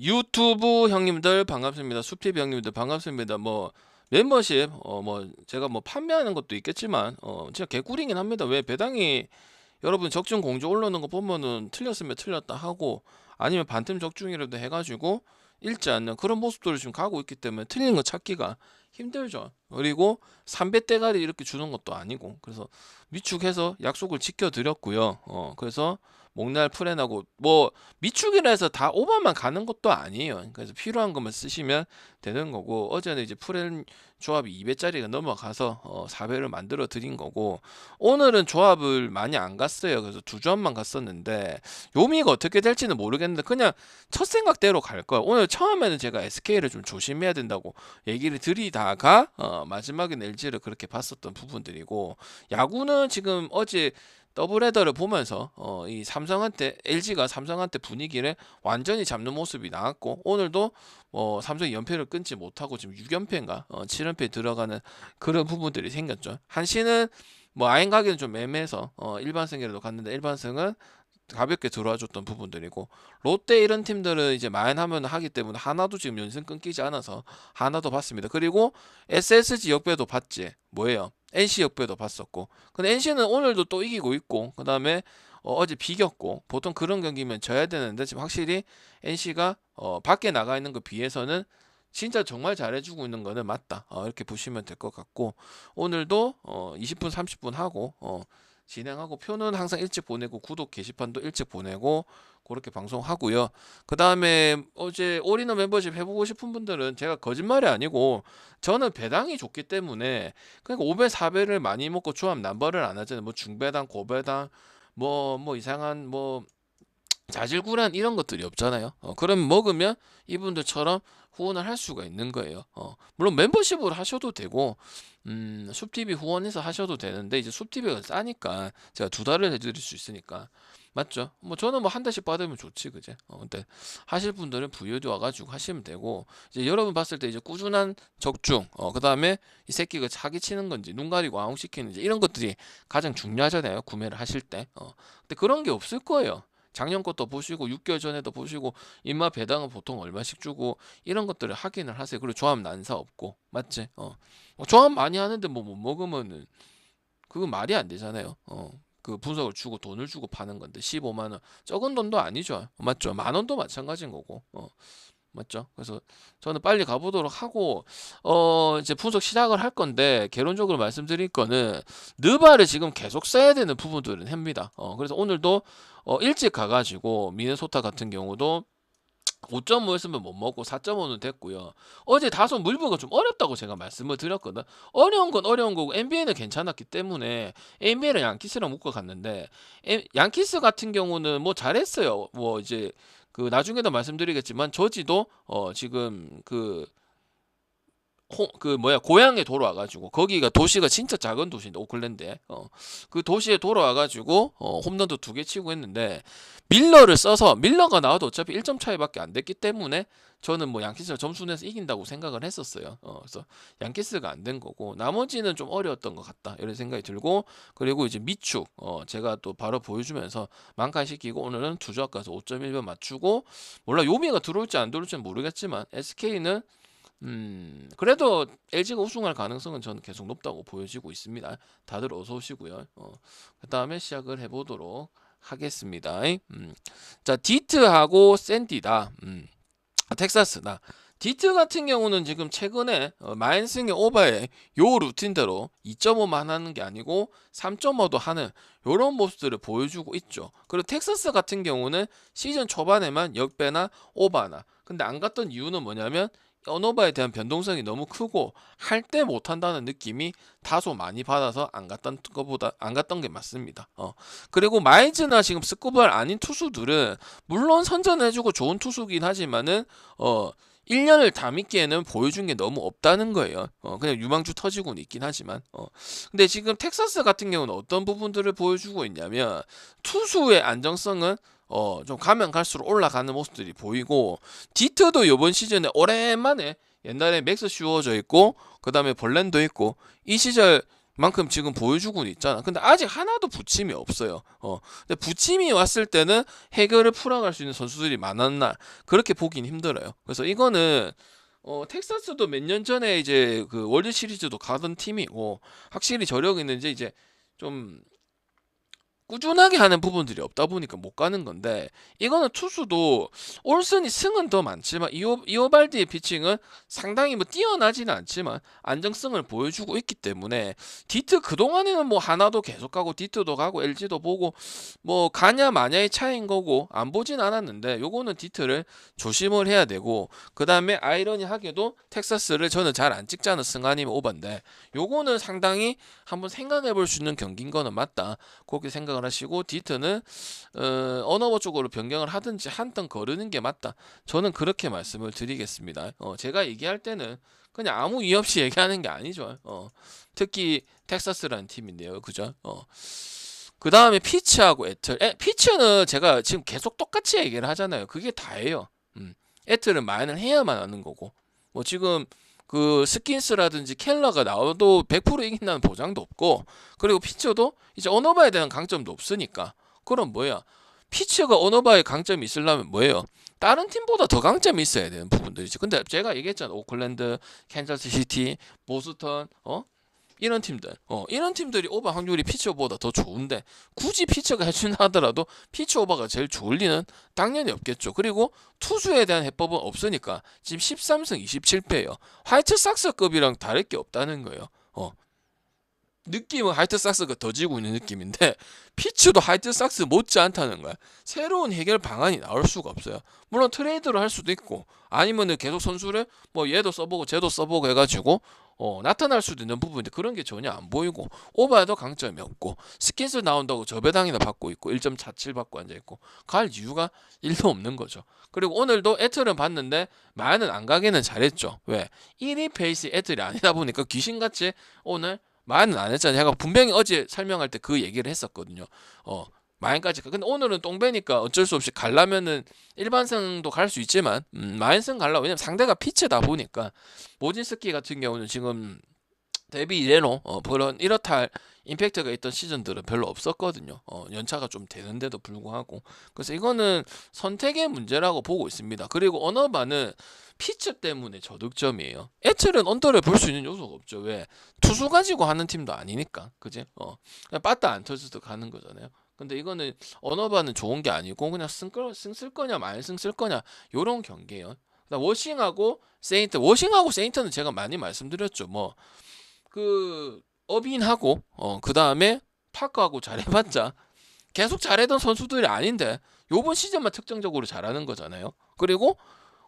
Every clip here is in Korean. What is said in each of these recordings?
유튜브 형님들 반갑습니다. 숲TV 형님들 반갑습니다. 뭐 멤버십 뭐 제가 뭐 판매하는 것도 있겠지만 진짜 개꿀이긴 합니다. 왜 배당이 여러분 적중 공지 올라오는 거 보면은 틀렸으면 틀렸다 하고 아니면 반틈 적중이라도 해가지고 읽지 않는 그런 모습들을 지금 가고 있기 때문에 틀린 거 찾기가 힘들죠. 그리고 3배 대가리 이렇게 주는 것도 아니고 그래서 위축해서 약속을 지켜드렸고요. 그래서 목날 프렌하고 뭐 미축이라 해서 다 오버만 가는 것도 아니에요. 그래서 필요한 것만 쓰시면 되는 거고 어제는 이제 프렌 조합이 2배짜리가 넘어가서 4배를 만들어 드린 거고 오늘은 조합을 많이 안 갔어요. 그래서 두 조합만 갔었는데 요미가 어떻게 될지는 모르겠는데 그냥 첫 생각대로 갈 거예요. 오늘 처음에는 제가 SK를 좀 조심해야 된다고 얘기를 드리다가 마지막엔 LG를 그렇게 봤었던 부분들이고 야구는 지금 어제 더블헤더를 보면서 이 삼성한테 LG가 삼성한테 분위기를 완전히 잡는 모습이 나왔고 오늘도 삼성이 연패를 끊지 못하고 지금 6연패인가 7연패에 들어가는 그런 부분들이 생겼죠. 한시는 뭐 아행 가기는 좀 애매해서 일반승이라도 갔는데 일반승은 가볍게 들어와줬던 부분들이고 롯데 이런 팀들은 이제 마인하면 하기 때문에 하나도 지금 연승 끊기지 않아서 하나도 봤습니다. 그리고 SSG 역배도 봤지 뭐예요? NC 역배도 봤었고 근데 NC는 오늘도 또 이기고 있고 그 다음에 어제 비겼고 보통 그런 경기면 져야 되는데 지금 확실히 NC가 밖에 나가 있는 거 비해서는 진짜 정말 잘해주고 있는 거는 맞다 이렇게 보시면 될 것 같고 오늘도 20분 30분 하고 진행하고 표는 항상 일찍 보내고 구독 게시판도 일찍 보내고 그렇게 방송하고요. 그 다음에 어제 올인원 멤버십 해보고 싶은 분들은 제가 거짓말이 아니고 저는 배당이 좋기 때문에 그러니까 5배 4배를 많이 먹고 조합 남발을 안 하잖아요. 뭐 중배당 고배당 뭐 이상한 뭐 자질구레한 이런 것들이 없잖아요. 그럼 먹으면 이분들처럼 후원을 할 수가 있는 거예요. 물론 멤버십으로 하셔도 되고, 숲TV 후원해서 하셔도 되는데, 이제 숲TV가 싸니까 제가 2달을 해드릴 수 있으니까. 맞죠? 뭐 저는 뭐 한 달씩 받으면 좋지, 그제? 근데 하실 분들은 VOD 와가지고 하시면 되고, 이제 여러분 봤을 때 이제 꾸준한 적중, 그 다음에 이 새끼가 사기치는 건지, 눈 가리고 아웅시키는지, 이런 것들이 가장 중요하잖아요. 구매를 하실 때. 근데 그런 게 없을 거예요. 작년 것도 보시고 6개월 전에도 보시고 인마 배당은 보통 얼마씩 주고 이런 것들을 확인을 하세요. 그리고 조합 난사 없고 맞지? 조합 많이 하는데 뭐 못 먹으면은 그건 말이 안 되잖아요. 그 분석을 주고 돈을 주고 파는 건데 15만 원 적은 돈도 아니죠. 맞죠? 만 원도 마찬가지인 거고. 맞죠? 그래서 저는 빨리 가보도록 하고 이제 분석 시작을 할 건데 개론적으로 말씀드릴 거는 느바를 지금 계속 써야 되는 부분들은 합니다. 그래서 오늘도 일찍 가가지고 미네소타 같은 경우도 5.5였으면 못 먹고 4.5는 됐고요. 어제 다소 물부가 좀 어렵다고 제가 말씀을 드렸거든. 어려운 건 어려운 거고 NBA는 괜찮았기 때문에 NBA를 양키스랑 묶어 갔는데 양키스 같은 경우는 뭐 잘했어요. 뭐 이제 그 나중에도 말씀드리겠지만 저지도 지금 그 뭐야 고향에 돌아와가지고 거기가 도시가 진짜 작은 도시인데 오클랜드에 그 도시에 돌아와가지고 홈런도 2개 치고 했는데 밀러를 써서 밀러가 나와도 어차피 1점 차이밖에 안 됐기 때문에 저는 뭐 양키스가 점수 내서 이긴다고 생각을 했었어요. 그래서 양키스가 안 된 거고 나머지는 좀 어려웠던 것 같다 이런 생각이 들고 그리고 이제 미축 제가 또 바로 보여주면서 만카시키고 오늘은 투조합 가서 5.1번 맞추고 몰라 요미가 들어올지 안 들어올지는 모르겠지만 SK는 그래도 LG가 우승할 가능성은 저는 계속 높다고 보여지고 있습니다. 다들 어서 오시고요. 그 다음에 시작을 해보도록 하겠습니다. 자, 디트하고 샌디다. 텍사스다. 디트 같은 경우는 지금 최근에 마인승의 오바의 요 루틴대로 2.5만 하는 게 아니고 3.5도 하는 요런 모습들을 보여주고 있죠. 그리고 텍사스 같은 경우는 시즌 초반에만 역배나 오바나 근데 안 갔던 이유는 뭐냐면 언어바에 대한 변동성이 너무 크고 할 때 못한다는 느낌이 다소 많이 받아서 안 갔던 게 맞습니다. 그리고 마이즈나 지금 스쿠발 아닌 투수들은 물론 선전해주고 좋은 투수긴 하지만은 1년을 다 믿기에는 보여준 게 너무 없다는 거예요. 그냥 유망주 터지고는 있긴 하지만. 근데 지금 텍사스 같은 경우는 어떤 부분들을 보여주고 있냐면 투수의 안정성은 좀 가면 갈수록 올라가는 모습들이 보이고 디트도 이번 시즌에 오랜만에 옛날에 맥스 슈워저 있고 그 다음에 벌렌도 있고 이 시절 만큼 지금 보여주고는 있잖아. 근데 아직 하나도 부침이 없어요. 근데 부침이 왔을 때는 해결을 풀어갈 수 있는 선수들이 많았나 그렇게 보긴 힘들어요. 그래서 이거는 텍사스도 몇 년 전에 이제 그 월드 시리즈도 가던 팀이고 확실히 저력 있는지 이제 좀 꾸준하게 하는 부분들이 없다 보니까 못 가는 건데, 이거는 투수도 올슨이 승은 더 많지만 이오발디의 피칭은 상당히 뭐 뛰어나지는 않지만 안정성을 보여주고 있기 때문에 디트 그동안에는 뭐 하나도 계속 가고 디트도 가고 LG도 보고 뭐 가냐 마냐의 차이인 거고 안 보진 않았는데, 요거는 디트를 조심을 해야 되고, 그 다음에 아이러니하게도 텍사스를 저는 잘 안 찍자는 승아니면 오반데, 요거는 상당히 한번 생각해 볼 수 있는 경기인 거는 맞다, 그렇게 생각을 하시고, 디트는 언어버 쪽으로 변경을 하든지 한 턴 거르는 게 맞다, 저는 그렇게 말씀을 드리겠습니다. 제가 얘기할 때는 그냥 아무 이유 없이 얘기하는 게 아니죠. 특히 텍사스라는 팀인데요, 그죠? 그 다음에 피츠하고 애틀. 피츠는 제가 지금 계속 똑같이 얘기를 하잖아요. 그게 다예요. 애틀은 마인을 해야만 하는 거고, 뭐 지금 그 스킨스라든지 켈러가 나와도 100% 이긴다는 보장도 없고, 그리고 피처도 이제 언어바에 대한 강점도 없으니까, 그럼 뭐야, 피처가 언어바에 강점이 있으려면 뭐예요, 다른 팀보다 더 강점이 있어야 되는 부분들이지. 근데 제가 얘기했잖아, 오클랜드, 캔자스시티, 보스턴, 이런 팀들, 이런 팀들이 오버 확률이 피처 오버보다 더 좋은데, 굳이 피처가 해준다 하더라도 피처 오버가 제일 좋을 리는 당연히 없겠죠. 그리고 투수에 대한 해법은 없으니까 지금 13승 27패예요. 화이트삭스급이랑 다를 게 없다는 거예요. 느낌은 화이트삭스가 더 지고 있는 느낌인데, 피츠도 화이트삭스 못지 않다는 거야. 새로운 해결 방안이 나올 수가 없어요. 물론 트레이드를 할 수도 있고, 아니면은 계속 선수를 뭐 얘도 써보고 쟤도 써보고 해가지고 나타날 수도 있는 부분인데, 그런 게 전혀 안 보이고, 오바에도 강점이 없고, 스킨스 나온다고 저배당이나 받고 있고 1.47 받고 앉아있고, 갈 이유가 1도 없는 거죠. 그리고 오늘도 애틀은 봤는데 마야는 안 가기는 잘했죠. 왜? 1위 페이스 애틀이 아니다 보니까 귀신같이 오늘 마야는 안 했잖아요. 제가 분명히 어제 설명할 때 그 얘기를 했었거든요. 마연까지. 근데 오늘은 똥배니까 어쩔 수 없이 갈라면은 일반승도 갈 수 있지만, 마연승 갈라. 왜냐면 상대가 피치다 보니까. 모진스키 같은 경우는 지금 데뷔 이래로 그런 이렇다 할 임팩트가 있던 시즌들은 별로 없었거든요. 연차가 좀 되는데도 불구하고. 그래서 이거는 선택의 문제라고 보고 있습니다. 그리고 언어바는 피처 때문에 저득점이에요. 애틀은 언더를 볼 수 있는 요소가 없죠. 왜? 투수 가지고 하는 팀도 아니니까. 그지? 그냥 빠따 안 터져도 가는 거잖아요. 근데 이거는 언어바는 좋은 게 아니고 그냥 승 쓸 거냐 말승 쓸 거냐 요런 경기예요. 워싱하고 세인트, 워싱하고 세인트는 제가 많이 말씀드렸죠. 뭐 그 어빈하고 그 다음에 파커하고 잘해봤자 계속 잘하던 선수들이 아닌데 요번 시즌만 특정적으로 잘하는 거잖아요. 그리고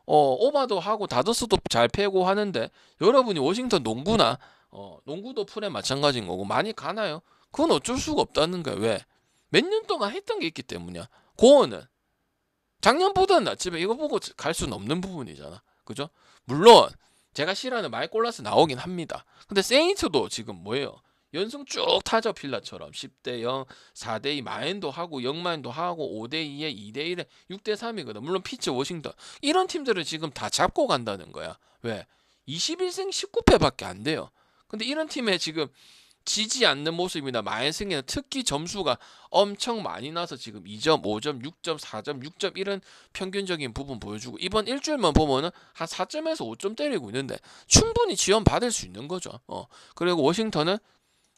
오바도 하고 다저스도 잘 패고 하는데, 여러분이 워싱턴 농구나 농구도 풀에 마찬가지인 거고 많이 가나요? 그건 어쩔 수가 없다는 거야. 왜? 몇 년 동안 했던 게 있기 때문이야. 고어는 작년보다는 낫지만 이거 보고 갈 수는 없는 부분이잖아. 그죠? 물론 제가 싫어하는 마이콜라스 나오긴 합니다. 근데 세인트도 지금 뭐예요? 연승 쭉 타죠. 필라처럼 10대 0, 4대 2 마인도 하고 0마인도 하고 5대 2에 2대 1에 6대 3이거든. 물론 피츠 워싱턴 이런 팀들을 지금 다 잡고 간다는 거야. 왜? 21승 19패밖에 안 돼요. 근데 이런 팀에 지금 지지 않는 모습이나 마인승에는 특히 점수가 엄청 많이 나서 지금 2점, 5점, 6점, 4점, 6점 이런 평균적인 부분 보여주고, 이번 일주일만 보면은 한 4점에서 5점 때리고 있는데 충분히 지원 받을 수 있는 거죠. 그리고 워싱턴은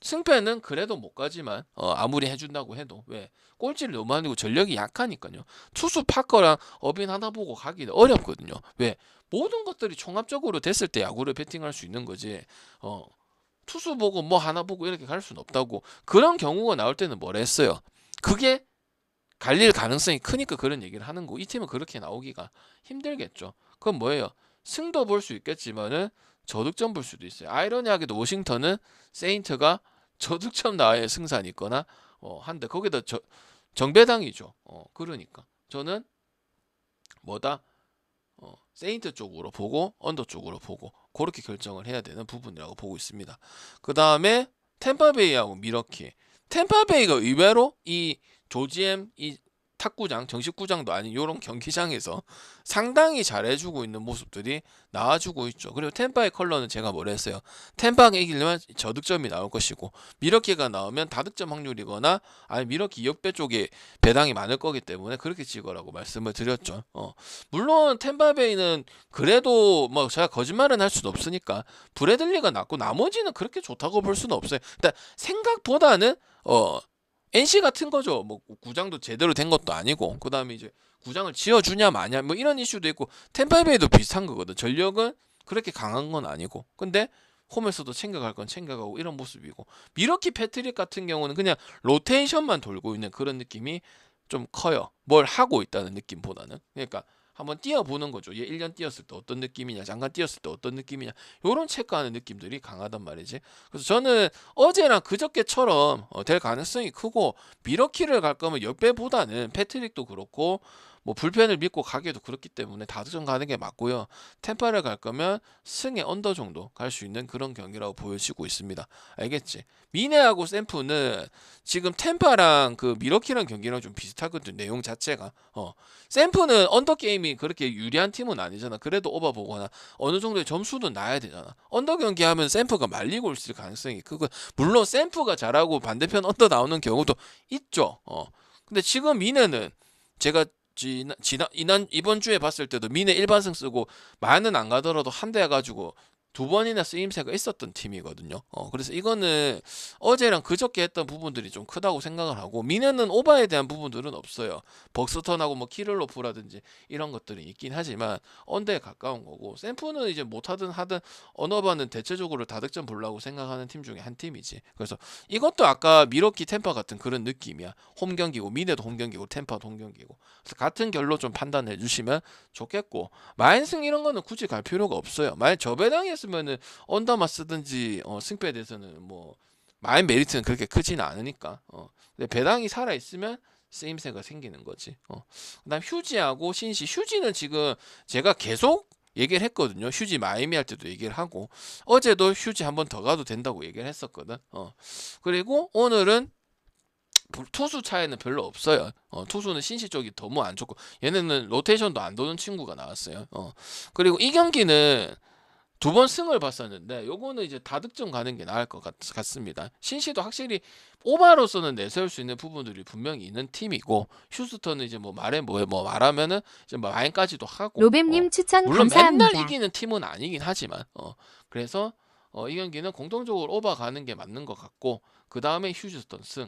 승패는 그래도 못 가지만 아무리 해준다고 해도, 왜? 꼴찌를 너무 하고 전력이 약하니까요. 투수 파커랑 어빈 하나 보고 가기는 어렵거든요. 왜? 모든 것들이 종합적으로 됐을 때 야구를 배팅할 수 있는 거지. 투수 보고 뭐 하나 보고 이렇게 갈 수는 없다고. 그런 경우가 나올 때는 뭐라 했어요? 그게 갈릴 가능성이 크니까 그런 얘기를 하는 거. 이 팀은 그렇게 나오기가 힘들겠죠. 그건 뭐예요? 승도 볼 수 있겠지만은 저득점 볼 수도 있어요. 아이러니하게도 워싱턴은 세인트가 저득점 나와야 승산이 있거나 한데 거기다 정배당이죠. 그러니까 저는 뭐다? 세인트 쪽으로 보고 언더 쪽으로 보고 그렇게 결정을 해야 되는 부분이라고 보고 있습니다. 그 다음에 템파베이하고 미러키. 템파베이가 의외로 이 조지엠 이 탁구장, 정식구장도 아닌 이런 경기장에서 상당히 잘해주고 있는 모습들이 나와주고 있죠. 그리고 템파의 컬러는 제가 뭐라 했어요. 템파가 이기려면 저득점이 나올 것이고 미러키가 나오면 다득점 확률이거나 아니 미러키 역배 쪽에 배당이 많을 거기 때문에 그렇게 찍으라고 말씀을 드렸죠. 물론 템파베이는 그래도 뭐 제가 거짓말은 할 수도 없으니까 브래들리가 낫고 나머지는 그렇게 좋다고 볼 수는 없어요. 일단 생각보다는 NC 같은 거죠. 뭐 구장도 제대로 된 것도 아니고 그다음에 이제 구장을 지어주냐 마냐 뭐 이런 이슈도 있고 템파베이도 비슷한 거거든. 전력은 그렇게 강한 건 아니고 근데 홈에서도 챙겨갈 건 챙겨가고 이런 모습이고 미러키 패트릭 같은 경우는 그냥 로테이션만 돌고 있는 그런 느낌이 좀 커요. 뭘 하고 있다는 느낌보다는. 그러니까 한번 뛰어보는 거죠. 얘 1년 뛰었을 때 어떤 느낌이냐, 잠깐 뛰었을 때 어떤 느낌이냐, 요런 체크하는 느낌들이 강하단 말이지. 그래서 저는 어제랑 그저께처럼 될 가능성이 크고 미러키를 갈 거면 역배보다는 패트릭도 그렇고 뭐 불펜을 믿고 가기도 그렇기 때문에 다득점 가는 게 맞고요. 템파를 갈 거면 승의 언더 정도 갈 수 있는 그런 경기라고 보여지고 있습니다. 알겠지? 미네하고 샘프는 지금 템파랑 그 미러키랑 경기랑 좀 비슷하거든. 내용 자체가. 샘프는 언더 게임이 그렇게 유리한 팀은 아니잖아. 그래도 오버 보거나 어느 정도의 점수는 나야 되잖아. 언더 경기 하면 샘프가 말리고 있을 가능성이 크고 물론 샘프가 잘하고 반대편 언더 나오는 경우도 있죠. 근데 지금 미네는 제가 이번 주에 봤을 때도 미네 일반승 쓰고 많은 안 가더라도 한 대 가지고 2번이나 쓰임새가 있었던 팀이거든요. 그래서 이거는 어제랑 그저께 했던 부분들이 좀 크다고 생각을 하고 미네는 오바에 대한 부분들은 없어요. 벅스턴하고 뭐 키를로프라든지 이런 것들이 있긴 하지만 언더에 가까운 거고 샘프는 이제 못하든 하든 언어바는 대체적으로 다득점 보려고 생각하는 팀 중에 한 팀이지. 그래서 이것도 아까 미러키 템파 같은 그런 느낌이야. 홈 경기고 미네도 홈 경기고 템파도 홈 경기고 그래서 같은 결로 좀 판단해 주시면 좋겠고 마인승 이런 거는 굳이 갈 필요가 없어요. 만약 저 배당이었으면은 언더만 쓰든지 승패에 대해서는 뭐 마인 메리트는 그렇게 크지는 않으니까 근데 배당이 살아 있으면 쓰임새가 생기는 거지. 그다음 휴지하고 신시 휴지는 지금 제가 계속 얘기를 했거든요. 휴지 마이미 할 때도 얘기를 하고 어제도 휴지 한 번 더 가도 된다고 얘기를 했었거든. 그리고 오늘은 투수 차이는 별로 없어요. 투수는 신시 쪽이 너무 안 좋고 얘네는 로테이션도 안 도는 친구가 나왔어요. 그리고 이 경기는 2번 승을 봤었는데 요거는 이제 다득점 가는 게 나을 것 같습니다. 신시도 확실히 오바로서는 내세울 수 있는 부분들이 분명히 있는 팀이고 휴스턴은 이제 뭐 말하면은 이제 뭐 마인까지도 하고 로뱀님 추천 물론 감사합니다. 맨날 이기는 팀은 아니긴 하지만 그래서 이 경기는 공통적으로 오바 가는 게 맞는 것 같고 그 다음에 휴스턴 승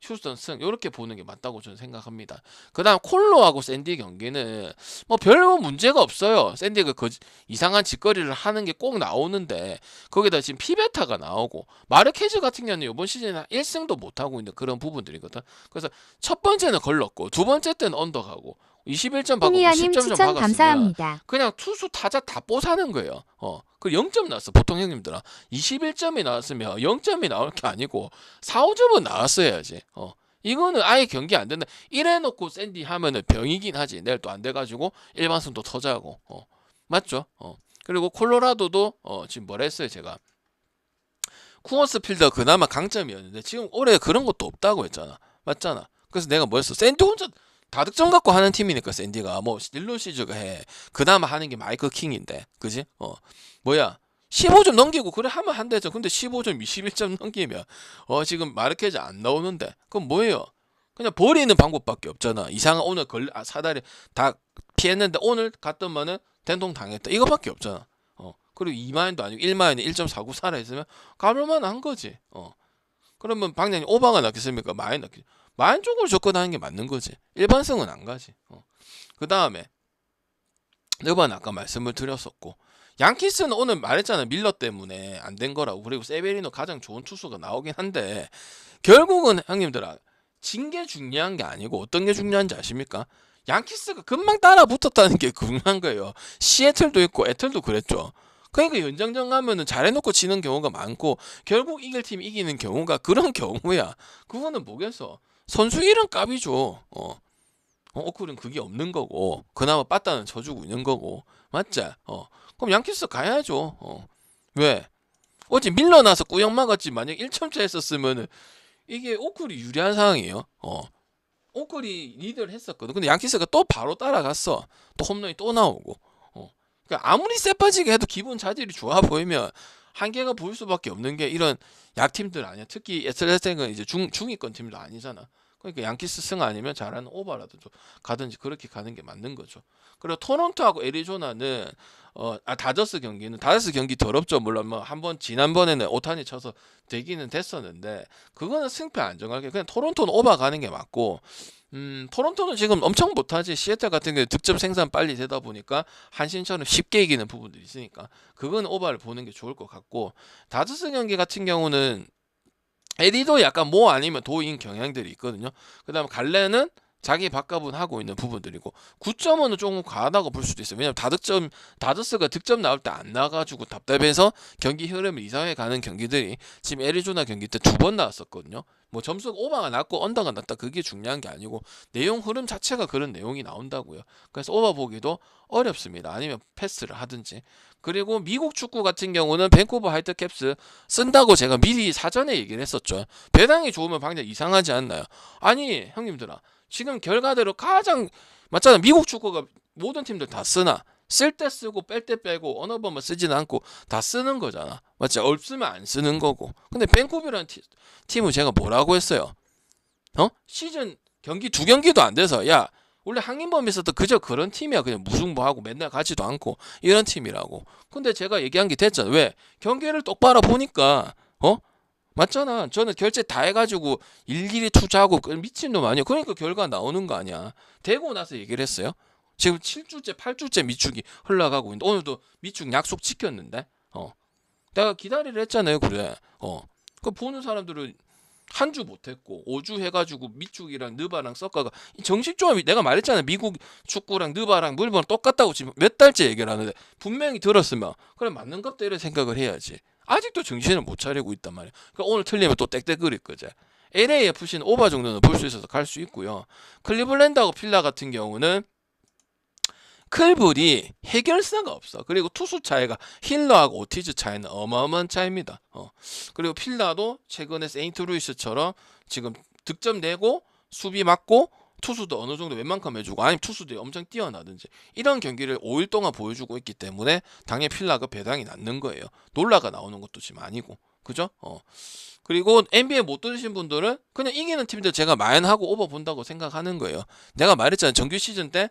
휴스턴 승 이렇게 보는 게 맞다고 저는 생각합니다. 그 다음 콜로하고 샌디 경기는 뭐 별 문제가 없어요. 샌디가 이상한 짓거리를 하는 게 꼭 나오는데 거기다 지금 피베타가 나오고 마르케즈 같은 경우는 이번 시즌에 1승도 못하고 있는 그런 부분들이거든. 그래서 첫 번째는 걸렀고 두 번째 때는 언더가고 21점 받고 홍이아님 10점 추천 박았으면 감사합니다. 그냥 투수 타자 다 뽀사는 거예요. 그 0점 나왔어. 보통 형님들아 21점이 나왔으면 0점이 나올 게 아니고 4, 5점은 나왔어야지. 이거는 아예 경기 안 된다. 이래놓고 샌디 하면은 병이긴 하지. 내일 또 안 돼가지고 일반승도 터자고. 맞죠? 그리고 콜로라도도 지금 뭐라 했어요 제가. 쿠어스 필더 그나마 강점이었는데 지금 올해 그런 것도 없다고 했잖아. 맞잖아. 그래서 내가 뭐였어? 샌디 혼자 다득점 갖고 하는 팀이니까 샌디가 뭐 딜로 시즈가 해. 그나마 하는 게 마이클 킹인데. 그지? 15점 넘기고 그래 하면 한 대죠. 근데 15점 21점 넘기면 지금 마르케즈 안 나오는데 그럼 뭐예요? 그냥 버리는 방법밖에 없잖아. 이상한 오늘 사다리 다 피했는데 오늘 갔더만은 된통 당했다. 이거밖에 없잖아. 그리고 2마인도 아니고 1마인에 1.49 살아있으면 가볼만한 거지. 그러면 방향이 오바가 낫겠습니까? 마인 낫겠지. 마인 쪽으로 접근하는 게 맞는 거지. 일반성은 안 가지. 그 다음에 이번 아까 말씀을 드렸었고 양키스는 오늘 말했잖아. 밀러 때문에 안 된 거라고. 그리고 세베리노 가장 좋은 투수가 나오긴 한데 결국은 형님들아 진 게 중요한 게 아니고 어떤 게 중요한지 아십니까? 양키스가 금방 따라 붙었다는 게 중요한 거예요. 시애틀도 있고 애틀도 그랬죠. 그러니까 연장전 가면은 잘해놓고 지는 경우가 많고 결국 이길 팀이 이기는 경우가 그런 경우야. 그거는 뭐겠어? 선수 이름 값이죠. 오클은 그게 없는 거고 그나마 빠따는 져주고 있는 거고 맞지? 그럼 양키스 가야죠. 왜? 어제 밀려나서 꾸역 막았지. 만약 1점차 했었으면은 이게 오클이 유리한 상황이에요. 오클이 리드를 했었거든. 근데 양키스가 또 바로 따라갔어. 또 홈런이 또 나오고. 그러니까 아무리 쎄 빠지게 해도 기분 자질이 좋아 보이면 한계가 보일 수밖에 없는 게 이런 약팀들 아니야. 특히 애틀레틱은 이제 중위권 팀도 아니잖아. 그러니까 양키스 승 아니면 잘하는 오바라도 좀 가든지 그렇게 가는 게 맞는 거죠. 그리고 토론토하고 애리조나는 다저스 경기 더럽죠. 물론 뭐 한번 지난번에는 오타니 쳐서 되기는 됐었는데 그거는 승패 안정하게 그냥 토론토는 오바 가는 게 맞고 토론토는 지금 엄청 못하지. 시애틀 같은 경우 득점 생산 빨리 되다 보니까 한신처럼 쉽게 이기는 부분들이 있으니까 그건 오바를 보는 게 좋을 것 같고 다저스 경기 같은 경우는 에디도 약간 모 아니면 도인 경향들이 있거든요. 그 다음에 갈레는 자기 밥값은 하고 있는 부분들이고 9.5는 조금 과하다고 볼 수도 있어요. 왜냐면 다저스가 득점 나올 때 안 나가지고 답답해서 경기 흐름을 이상하게 가는 경기들이 지금 애리조나 경기 때 2번 나왔었거든요. 뭐 점수가 오버가 났고 언더가 났다 그게 중요한 게 아니고 내용 흐름 자체가 그런 내용이 나온다고요. 그래서 오버 보기도 어렵습니다. 아니면 패스를 하든지. 그리고 미국 축구 같은 경우는 밴쿠버 화이트캡스 쓴다고 제가 미리 사전에 얘기를 했었죠. 배당이 좋으면 방금 이상하지 않나요? 아니 형님들아 지금 결과대로 가장 맞잖아. 미국 축구가 모든 팀들 다 쓰나 쓸 때 쓰고 뺄 때 빼고 어느 번만 쓰지는 않고 다 쓰는 거잖아. 맞지? 없으면 안 쓰는 거고. 근데 밴쿠버라는 팀은 제가 뭐라고 했어요? 시즌 경기 2경기도 안 돼서 야 원래 항인범에서도 그저 그런 팀이야. 그냥 무승부하고 맨날 가지도 않고 이런 팀이라고. 근데 제가 얘기한 게 됐잖아. 왜? 경기를 똑바로 보니까 맞잖아. 저는 결제 다 해가지고 일일이 투자하고 미친놈 아니야. 그러니까 결과 나오는 거 아니야. 되고 나서 얘기를 했어요. 지금 7주째 8주째 미축이 흘러가고 있는데 오늘도 미축 약속 지켰는데 내가 기다리려 했잖아요. 그래. 그 보는 사람들은 한 주 못했고 5주 해가지고 미축이랑 느바랑 섞어가 정식 조합이 내가 말했잖아요. 미국 축구랑 느바랑 물건 똑같다고 지금 몇 달째 얘기를 하는데 분명히 들었으면 그래 맞는 것도 이런 생각을 해야지. 아직도 정신을 못 차리고 있단 말이야. 그러니까 오늘 틀리면 또 땡땡거릴 거지. LAFC는 오바 정도는 볼 수 있어서 갈 수 있고요. 클리블랜드하고 필라 같은 경우는 클불이 해결사가 없어. 그리고 투수 차이가 힐러하고 오티즈 차이는 어마어마한 차이입니다. 그리고 필라도 최근에 세인트루이스처럼 지금 득점 내고 수비 맞고 투수도 어느 정도 웬만큼 해주고 아니면 투수들이 엄청 뛰어나든지 이런 경기를 5일 동안 보여주고 있기 때문에 당연히 필라가 배당이 낮는 거예요. 놀라가 나오는 것도 지금 아니고 그죠? 그리고 NBA 못 들으신 분들은 그냥 이기는 팀들 제가 마연하고 오버 본다고 생각하는 거예요. 내가 말했잖아요. 정규 시즌 때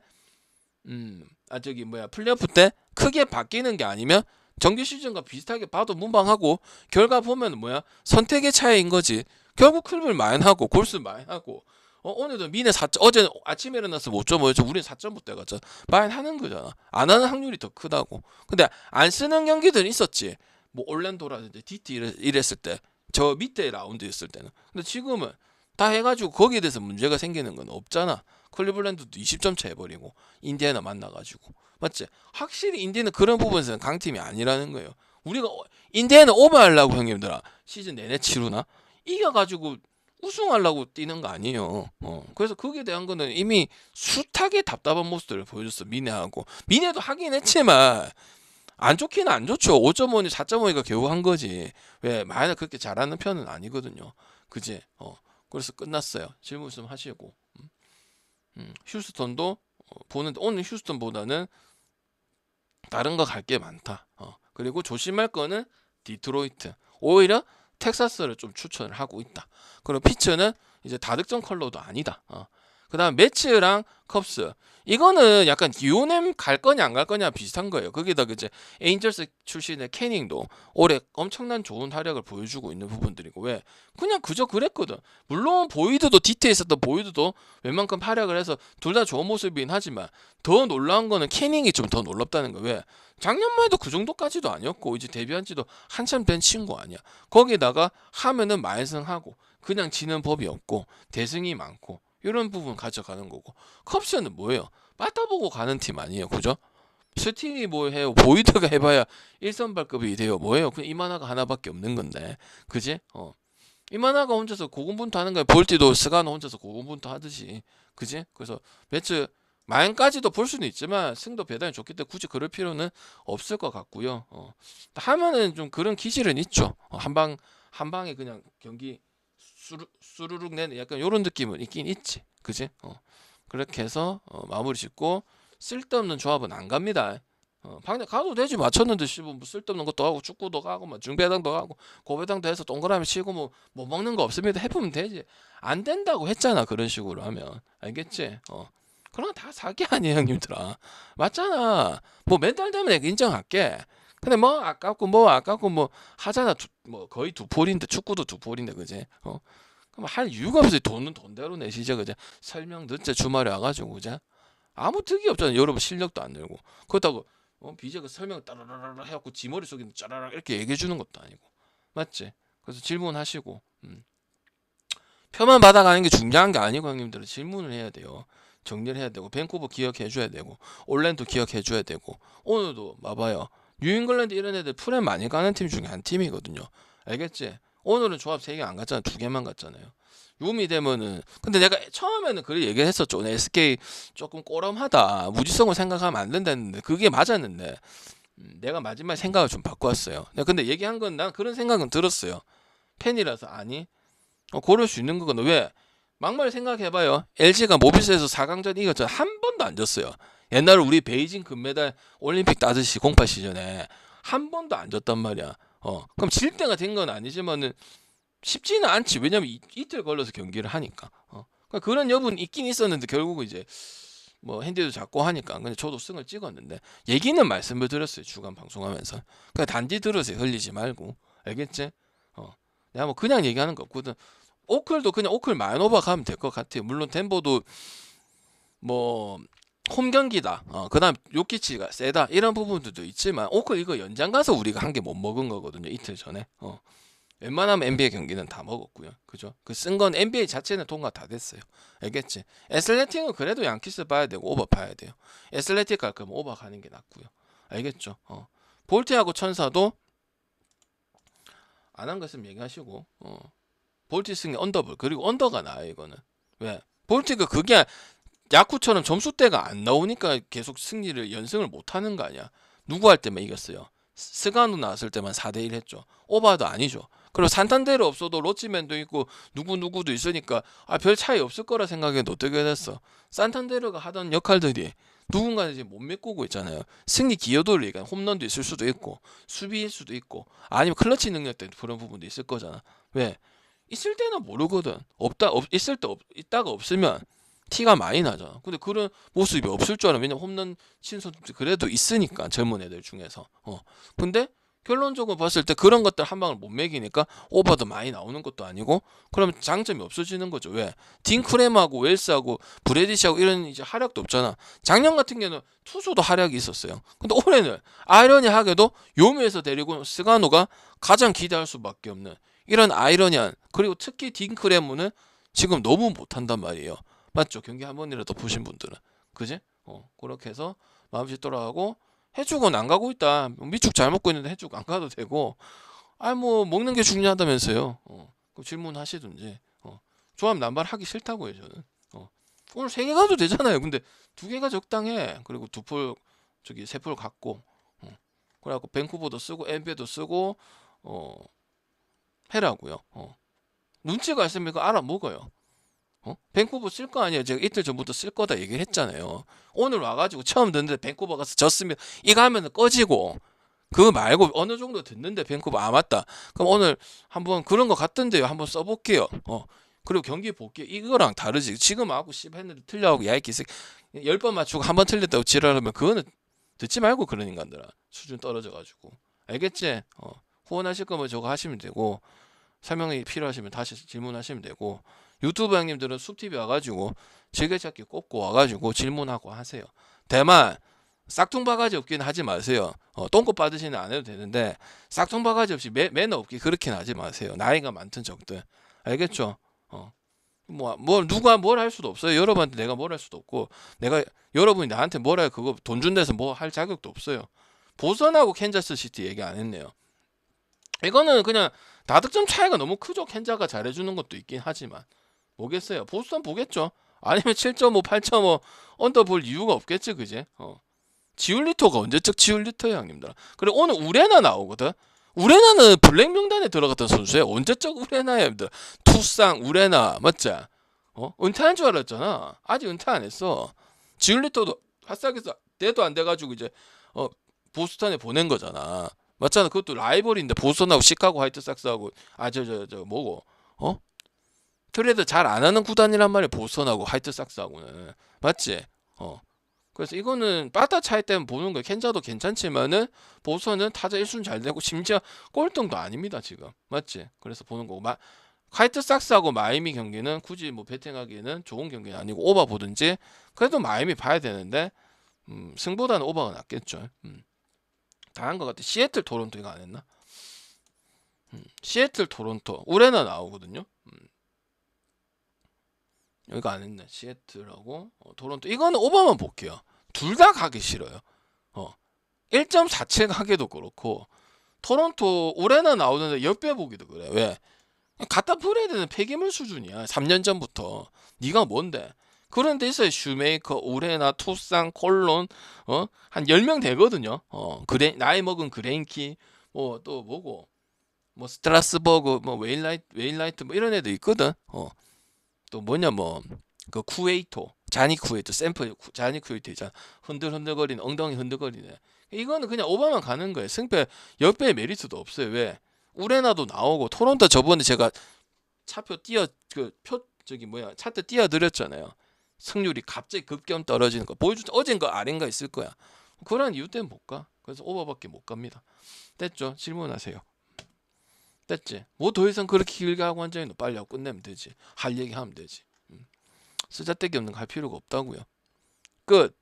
플레이오프 때 크게 바뀌는 게 아니면 정규 시즌과 비슷하게 봐도 무방하고 결과 보면 선택의 차이인 거지. 결국 클블 마인하고 골스 마인하고 오늘도 미네 4점 어제 아침에 일어나서 5.5였죠. 우리는 4점부터 갔잖아. 마인하는 거잖아. 안 하는 확률이 더 크다고. 근데 안 쓰는 경기들은 있었지. 뭐 올랜도라든지 DT 이랬을 때 저 밑에 라운드였을 때는. 근데 지금은 다 해가지고 거기에 대해서 문제가 생기는 건 없잖아. 클리블랜드도 20점 차 해버리고 인디애나 만나가지고 맞지? 확실히 인디는 그런 부분에서는 강팀이 아니라는 거예요. 우리가 인디애나 오버하려고 형님들아 시즌 내내 치루나 이겨가지고 우승하려고 뛰는 거 아니에요. 그래서 거기에 대한 거는 이미 숱하게 답답한 모습들을 보여줬어. 미네도 하긴 했지만 안 좋기는 안 좋죠. 5.5니 4.5가 겨우 한 거지. 왜 만약 그렇게 잘하는 편은 아니거든요. 그지? 그래서 끝났어요. 질문 좀 하시고. 휴스턴도 보는데 오늘 휴스턴보다는 다른 거 갈 게 많다. 그리고 조심할 거는 디트로이트. 오히려 텍사스를 좀 추천을 하고 있다. 그리고 피츠는 이제 다득점 컬러도 아니다. 그 다음 매츠랑 컵스. 이거는 약간 디오넴 갈 거냐 안 갈 거냐 비슷한 거예요. 거기다 이제 에인절스 출신의 캐닝도 올해 엄청난 좋은 활약을 보여주고 있는 부분들이고 왜 그냥 그저 그랬거든. 물론 보이드도 디테일 있었던 보이드도 웬만큼 활약을 해서 둘 다 좋은 모습이긴 하지만 더 놀라운 거는 캐닝이 좀 더 놀랍다는 거예요. 왜 작년만 해도 그 정도까지도 아니었고 이제 데뷔한 지도 한참 된 친구 아니야. 거기다가 하면은 말승하고 그냥 지는 법이 없고 대승이 많고 이런 부분 가져가는 거고 컵스는 뭐예요? 빠따보고 가는 팀 아니에요. 그죠? 스팅이 뭐 해요? 보이드가 해봐야 1선발급이 돼요. 뭐예요? 그냥 이만화가 하나밖에 없는 건데 그지? 이만화가 혼자서 고군분투 하는 거야. 볼티도 스가노 혼자서 고군분투 하듯이 그지? 그래서 매치 마인까지도 볼 수는 있지만 승도 배당이 좋기 때문에 굳이 그럴 필요는 없을 것 같고요. 하면은 좀 그런 기질은 있죠. 한 방에 그냥 경기 수르륵 내는 약간 요런 느낌은 있긴 있지. 그지? 그렇게 해서 마무리 짓고 쓸데없는 조합은 안 갑니다. 방에 가도 되지. 맞췄는데 뭐 쓸데없는 것도 하고 축구도 가고 뭐 중배당도 하고 고배당도 해서 동그라미 치고 뭐 먹는 거 없습니다. 해보면 되지. 안 된다고 했잖아. 그런 식으로 하면 알겠지? 그럼 다 사기 아니야 형님들아. 맞잖아. 뭐 멘탈 되면 내가 인정할게. 근데 뭐 아깝고 뭐 하잖아. 뭐 거의 두 폴인데 축구도 두 폴인데 그지? 그럼 할 이유가 없어요. 돈은 돈대로 내시죠 그지? 설명 듣자 주말에 와가지고 그지? 아무 득이 없잖아. 여러분 실력도 안 늘고 그렇다고 BJ 그 설명 따라라라 해갖고 지 머릿속에 짜라라 이렇게 얘기해 주는 것도 아니고 맞지? 그래서 질문하시고 표만 받아가는 게 중요한 게 아니고 형님들은 질문을 해야 돼요. 정리를 해야 되고 밴쿠버 기억해 줘야 되고 올랜도 기억해 줘야 되고 오늘도 봐봐요. 뉴잉글랜드 이런 애들 프렘 많이 가는 팀 중에 한 팀이거든요. 알겠지? 오늘은 조합 3개 안 갔잖아. 2개만 갔잖아요. 요미 되면은 근데 내가 처음에는 그렇게 얘기를 했었죠. 오늘 SK 조금 꼬럼하다. 무지성을 생각하면 안 된다는데 그게 맞았는데 내가 마지막에 생각을 좀 바꿨어요. 근데 얘기한 건 난 그런 생각은 들었어요. 팬이라서 아니 고를 수 있는 거거든. 왜? 막말 생각해봐요. LG가 모비스에서 4강전 이겼잖아. 한 번도 안 졌어요. 옛날에 우리 베이징 금메달 올림픽 따듯이 08 시즌에 한 번도 안 졌단 말이야. 그럼 질 때가 된 건 아니지만은 쉽지는 않지. 왜냐면 이틀 걸려서 경기를 하니까. 그러니까 그런 여부는 있긴 있었는데 결국은 이제 뭐 핸디도 잡고 하니까. 근데 저도 승을 찍었는데 얘기는 말씀을 드렸어요. 주간 방송하면서. 그냥 단지 들으세요. 흘리지 말고. 알겠지? 내가 뭐 그냥 얘기하는 거 없거든. 오클도 그냥 오클 마이너바 가면 될 것 같아요. 물론 덴버도 뭐 홈 경기다. 그다음 요키치가 세다. 이런 부분들도 있지만 오클 이거 연장 가서 우리가 한 개 못 먹은 거거든요. 이틀 전에. 웬만하면 NBA 경기는 다 먹었고요. 그죠? 그 쓴 건 NBA 자체는 통과 다 됐어요. 알겠지? 애슬레틱은 그래도 양키스 봐야 되고 오버 봐야 돼요. 애슬레틱 갈 거면 오버 가는 게 낫고요. 알겠죠? 볼트하고 천사도 안 한 것은 얘기하시고 볼트 승리 언더볼 그리고 언더가 나아요. 이거는 왜? 볼트가 그게 야쿠처럼 점수대가 안 나오니까 계속 승리를 연승을 못하는 거 아니야. 누구 할 때만 이겼어요. 스가누 나왔을 때만 4대1 했죠. 오바도 아니죠. 그리고 산탄데르 없어도 로치맨도 있고 누구누구도 있으니까 별 차이 없을 거라 생각해도 어떻게 됐어. 산탄데르가 하던 역할들이 누군가는 이제 못 메꾸고 있잖아요. 승리 기여도를 얘기하면 홈런도 있을 수도 있고 수비일 수도 있고 아니면 클러치 능력 때문에 그런 부분도 있을 거잖아. 왜? 있을 때는 모르거든. 있을 때 있다가 없으면 티가 많이 나잖아. 근데 그런 모습이 없을 줄 알아. 왜냐면 홈런 친 선수 그래도 있으니까 젊은 애들 중에서. 근데 결론적으로 봤을 때 그런 것들 한 방을 못 매기니까 오버도 많이 나오는 것도 아니고 그럼 장점이 없어지는 거죠. 왜? 딩크렘하고 웰스하고 브레디시하고 이런 이제 활약도 없잖아. 작년 같은 경우는 투수도 활약이 있었어요. 근데 올해는 아이러니하게도 요미에서 데리고 스가노가 가장 기대할 수밖에 없는 이런 아이러니한 그리고 특히 딩크레무는 지금 너무 못한단 말이에요. 맞죠? 경기 한 번이라도 보신 분들은 그지? 그렇게 해서 마음씨 돌아가고 해축은 안 가고 있다. 미축 잘 먹고 있는데 해축 안 가도 되고 뭐 먹는 게 중요하다면서요. 그럼 질문하시든지 조합 남발하기 싫다고요 저는. 오늘 3개 가도 되잖아요. 근데 2개가 적당해. 그리고 2폴 저기 3폴 갖고 그래갖고 밴쿠버도 쓰고 NBA도 쓰고 해라고요. 눈치가 있으면 이거 알아먹어요. 밴쿠버 쓸 거 아니에요. 제가 이틀 전부터 쓸 거다 얘기를 했잖아요. 오늘 와가지고 처음 듣는데 밴쿠버 가서 졌으면 이거 하면 꺼지고 그거 말고 어느 정도 듣는데 밴쿠버 맞다. 그럼 오늘 한번 그런 거 같던데요. 한번 써볼게요. 그리고 경기 볼게요. 이거랑 다르지. 지금 하고 했는데 틀려하고 야이 기색 10번 맞추고 한 번 틀렸다고 지랄하면 그거는 듣지 말고 그런 인간들아. 수준 떨어져가지고 알겠지? 후원하실 거면 저거 하시면 되고 설명이 필요하시면 다시 질문하시면 되고 유튜브 형님들은 숲TV 와가지고 즐겨찾기 꼽고 와가지고 질문하고 하세요. 대만 싹퉁바가지 없기는 하지 마세요. 똥꼬 빠드시는 안 해도 되는데 싹퉁바가지 없이 매너 없기 그렇게는 하지 마세요. 나이가 많든 적든 알겠죠? 누가 뭘 할 수도 없어요. 여러분한테 내가 뭘 할 수도 없고 내가 여러분이 나한테 뭘 할 그거 돈 준 데서 뭐 할 자격도 없어요. 보선하고 캔자스 시티 얘기 안 했네요. 이거는 그냥 다득점 차이가 너무 크죠. 캔자가 잘해주는 것도 있긴 하지만 뭐겠어요. 보스턴 보겠죠. 아니면 7.5, 8.5 언더 볼 이유가 없겠지, 그제? 지울리터가 언제적 지울리터야, 형님들. 그리고 오늘 우레나 나오거든. 우레나는 블랙 명단에 들어갔던 선수야. 언제적 우레나야. 투쌍 우레나 맞지? 은퇴한 줄 알았잖아. 아직 은퇴 안 했어. 지울리터도 핫삭에서 때도 안 돼가지고 이제 보스턴에 보낸 거잖아. 맞잖아. 그것도 라이벌인데 보스턴하고 시카고 화이트삭스하고 저 뭐고 트레이드 잘 안 하는 구단이란 말이야. 보스턴하고 화이트삭스하고는 맞지? 그래서 이거는 빠따 차이 때문에 보는 거예요. 켄자도 괜찮지만은 보스턴은 타자 1순 잘 되고 심지어 꼴등도 아닙니다 지금. 맞지? 그래서 보는 거고 화이트삭스하고 마이애미 경기는 굳이 뭐 배팅하기에는 좋은 경기는 아니고 오버 보든지 그래도 마이애미 봐야 되는데 승보다는 오버가 낫겠죠. 다 한 것 같아. 시애틀 토론토 이거 안 했나? 시애틀 토론토 올해나 나오거든요. 여기가 안 했네. 시애틀하고 토론토 이거는 오버만 볼게요. 둘 다 가기 싫어요. 1.47 가기도 그렇고 토론토 올해나 나오는데 역배 보기도 그래. 왜? 갖다 버려야 되는 폐기물 수준이야. 3년 전부터. 네가 뭔데? 그런 데 있어요. 슈메이커, 우레나, 투상, 콜론, 한 10명 되거든요. 나이 먹은 그레인키, 뭐 또 뭐고, 뭐 스트라스버그, 뭐 웨일라이트 뭐 이런 애들 있거든. 또 뭐냐 뭐 그 쿠웨이토, 자니 쿠웨이토, 샘플 자니 쿠웨이토 있잖아. 흔들흔들거리는 엉덩이 흔들거리네. 이거는 그냥 오버만 가는 거예요. 승패 역배의 메리트도 없어요. 왜? 우레나도 나오고 토론토 저번에 제가 차표 차트 띄워드렸잖아요. 승률이 갑자기 급경 떨어지는 거 보여주자. 어젠 거 아닌가 있을 거야. 그런 이유 때문에 못 가. 그래서 오버밖에 못 갑니다. 됐죠? 질문하세요. 됐지? 뭐 더 이상 그렇게 길게 하고 앉아있는 빨리 하고 끝내면 되지. 할 얘기 하면 되지. 쓰잘데기 없는 거 할 필요가 없다고요. 끝.